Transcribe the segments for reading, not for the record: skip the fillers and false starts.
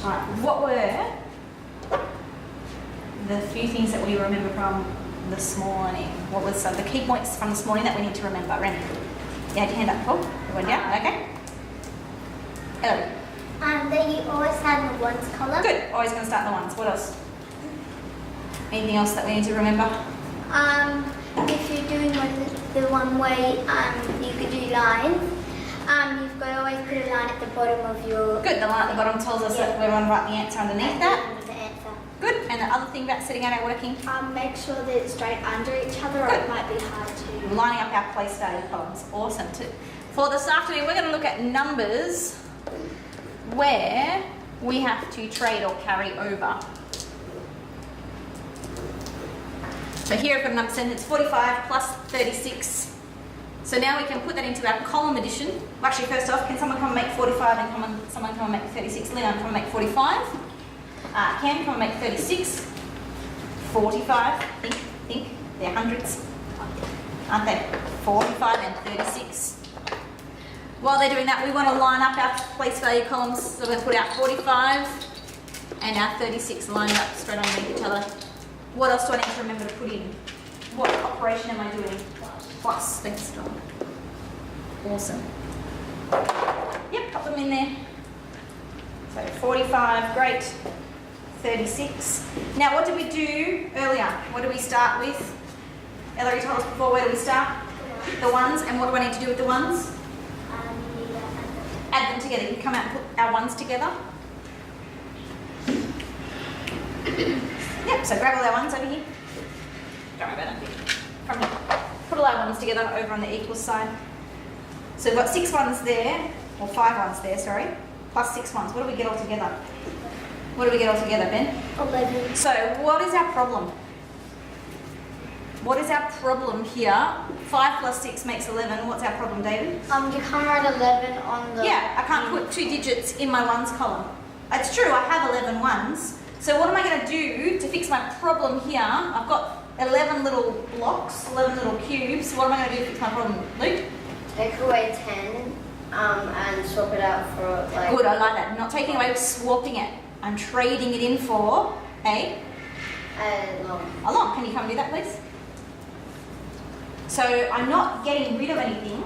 Right, what were the few things that we remember from this morning? What was the key points from this morning that we need to remember? Randy, you had your hand up, Paul. You went down, okay? Ellie. That you always start in the ones column. Good, always going to start in the ones. What else? Anything else that we need to remember? If you're doing the one way, you could do lines. You've got to always put a line at the bottom of your... Good, the line at the bottom tells us that we're going to write the answer underneath that. The answer. Good, and the other thing about setting out our working? Make sure that it's straight under each other, or it might be hard to... Lining up our place value columns. Awesome too. For this afternoon, we're going to look at numbers where we have to trade or carry over. So here I've got a number sentence, 45 plus 36. So now we can put that into our column addition. Well, actually, first off, can someone come and make 45 and someone come and make 36? Leon, come and make 45. Cam, come and make 36. 45. Think. They're hundreds, aren't they? 45 and 36. While they're doing that, we want to line up our place value columns. So we're going to put our 45 and our 36 lined up straight underneath each other. What else do I need to remember to put in? What operation am I doing? Plus. Thanks, John. Awesome. Yep, pop them in there. So 45, great. 36. Now, what did we do earlier? What did we start with? Ellery told us before, where do we start? The ones. And what do I need to do with the ones? Add them together. You come out and put our ones together. Yep, so grab all our ones over here. Don't worry about it. From here. Put all our ones together over on the equals side. So we've got 6 ones there, or 5 ones there, sorry, plus 6 ones. What do we get all together? What do we get all together, Ben? 11. So what is our problem? What is our problem here? 5 plus 6 makes 11. What's our problem, David? You can't write 11 on the... Yeah, I can't put 2 digits in my ones column. It's true, I have 11 ones. So what am I going to do to fix my problem here? I've got 11 little blocks, 11 little cubes. What am I going to do to fix my problem, Luke? Take away 10 and swap it out for like... Good, I like that. I'm not taking away, swapping it. I'm trading it in for a long. Can you come do that, please? So I'm not getting rid of anything.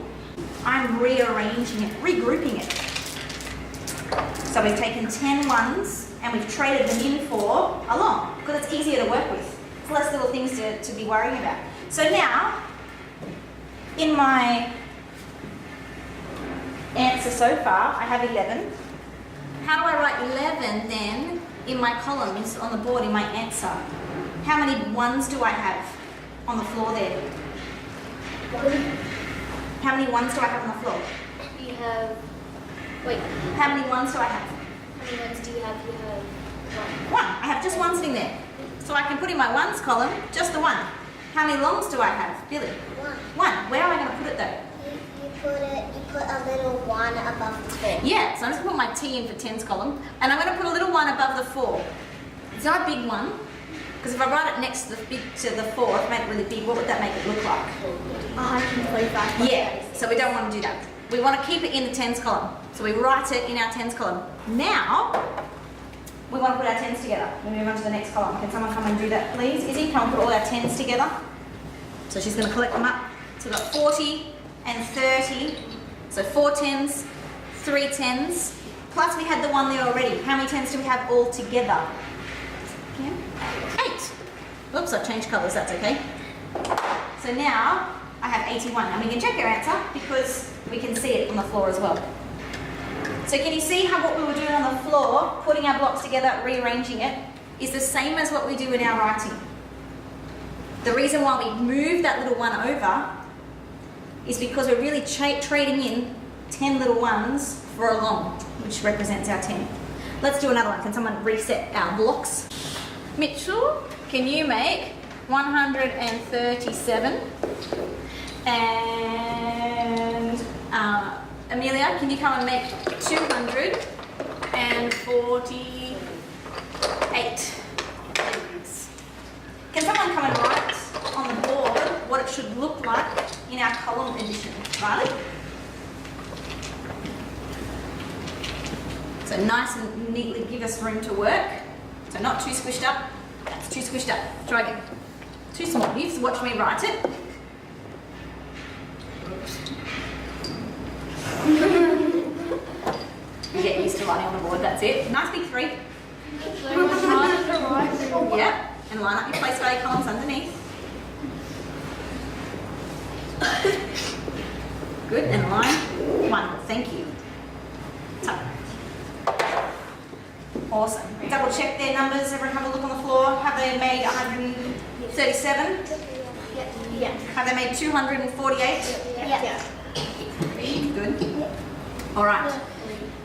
I'm rearranging it, regrouping it. So we've taken 10 ones and we've traded them in for a long because it's easier to work with. It's less little things to be worrying about. So now, in my answer so far, I have 11. How do I write 11 then in my columns on the board in my answer? How many ones do I have on the floor there? How many ones do I have on the floor? You have... Wait. How many ones do I have? How many ones do you have? You have One. I have just one sitting there. So I can put in my ones column just the one. How many longs do I have, Billy? One. Where am I going to put it though? You put a little 1 above the 4. Yeah, so I'm just going to put my T in for tens column, and I'm going to put a little 1 above the 4. It's not a big one, because if I write it next to the 4, if I make it really big, what would that make it look like? 125. Yeah, so we don't want to do that. We want to keep it in the tens column. So we write it in our tens column. Now, we want to put our tens together. We move on to the next column. Can someone come and do that, please? Izzy, come and put all our tens together. So she's going to collect them up. So we've got 40 and 30. So 4 tens, 3 tens. Plus we had the one there already. How many tens do we have all together? 8. Oops, I've changed colours, that's okay. So now I have 81. And we can check our answer because we can see it on the floor as well. So can you see how what we were doing on the floor, putting our blocks together, rearranging it, is the same as what we do in our writing? The reason why we move that little 1 over is because we're really trading in 10 little ones for a long, which represents our 10. Let's do another one. Can someone reset our blocks? Mitchell, can you make 137? And Amelia, can you come and make 248? Can someone come and write on the board what it should look like in our column addition? Riley? So nice and neatly give us room to work. So not too squished up. That's too squished up. Try again. Too small. You just watch me write it. You get used to writing on the board, that's it. Nice big 3. Yep. And line up your place value columns underneath. Good, and line. Wonderful, thank you. Tuck. Awesome. Double check their numbers. Everyone have a look on the floor. Have they made 137? Yeah. Have they made 248? Yeah. Good. All right.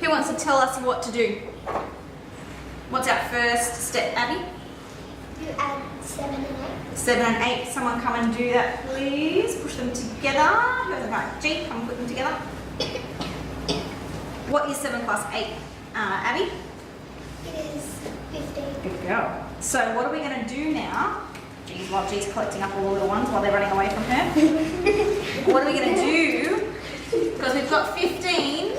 Who wants to tell us what to do? What's our first step, Abby? You add 7 and 8. 7 and 8. Someone come and do that, please. Push them together. Who hasn't got it? G, come and put them together. What is 7 plus 8, Abby? It is 15. Good girl. So what are we going to do now? Geez, while G's collecting up all the little ones while they're running away from her. What are we going to do? Because we've got 15.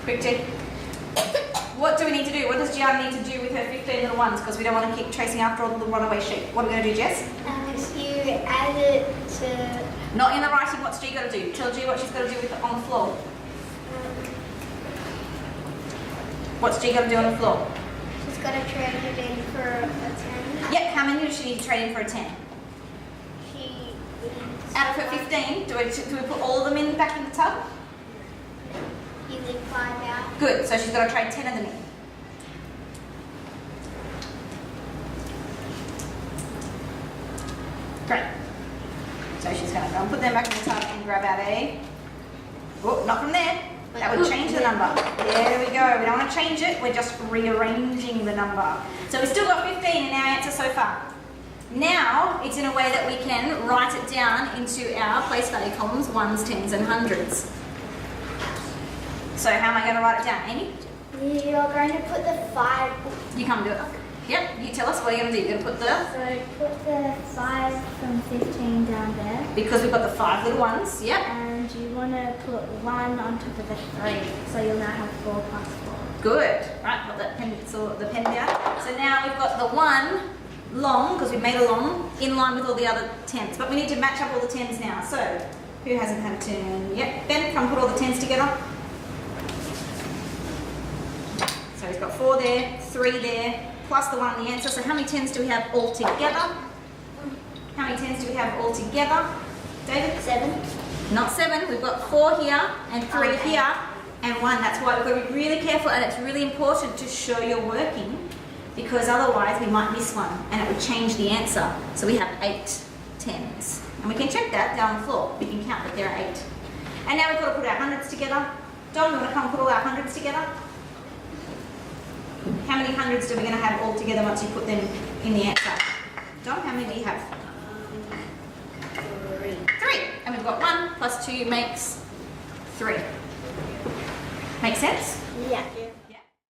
Quick G. What do we need to do? What does Gianna need to do with her 15 little ones? Because we don't want to keep chasing after all the runaway sheep. What are we going to do, Jess? You add it to... Not in the writing. What's G got to do? Tell G what she's got to do with it on the floor. What's G got to do on the floor? She's got to trade it in for a 10. Yep, how many does she need to trade in for a 10? She... Out of her 15, do we put all of them in back in the tub? You leave 5 out. Good, so she's got to trade 10 of them in. Great. So she's going to go and put them back in the tub and grab out a... Oh, not from there. That would change the number. There we go. We don't want to change it. We're just rearranging the number. So we've still got 15 in our answer so far. Now, it's in a way that we can write it down into our place value columns, 1s, 10s and 100s. So how am I going to write it down, Amy? You're going to put the 5. You come do it. Yep, you tell us what you're going to do. You're going to put the... So put the 5 from 15 down there. Because we've got the 5 little ones, yep. And you want to put 1 on top of the 3. So you'll now have 4 plus 4. Good. Right, put that pencil, the pen down. So now we've got the 1 long, because we've made a long, in line with all the other 10s. But we need to match up all the 10s now. So, who hasn't had a 10 yet? Ben, come put all the 10s together. So he's got 4 there, 3 there, plus the 1 in the answer. So how many 10s do we have all together? How many 10s do we have all together? David? 7. Not 7. We've got 4 here and 3 here and 1. That's why we've got to be really careful, and it's really important to show you're working, because otherwise we might miss one and it would change the answer. So we have 8 10s. And we can check that down the floor. We can count that there are 8. And now we've got to put our hundreds together. Don, you want to come put all our hundreds together? How many hundreds are we going to have all together once you put them in the answer? Don, how many do you have? 3. And we've got 1 plus 2 makes 3. Make sense? Yeah.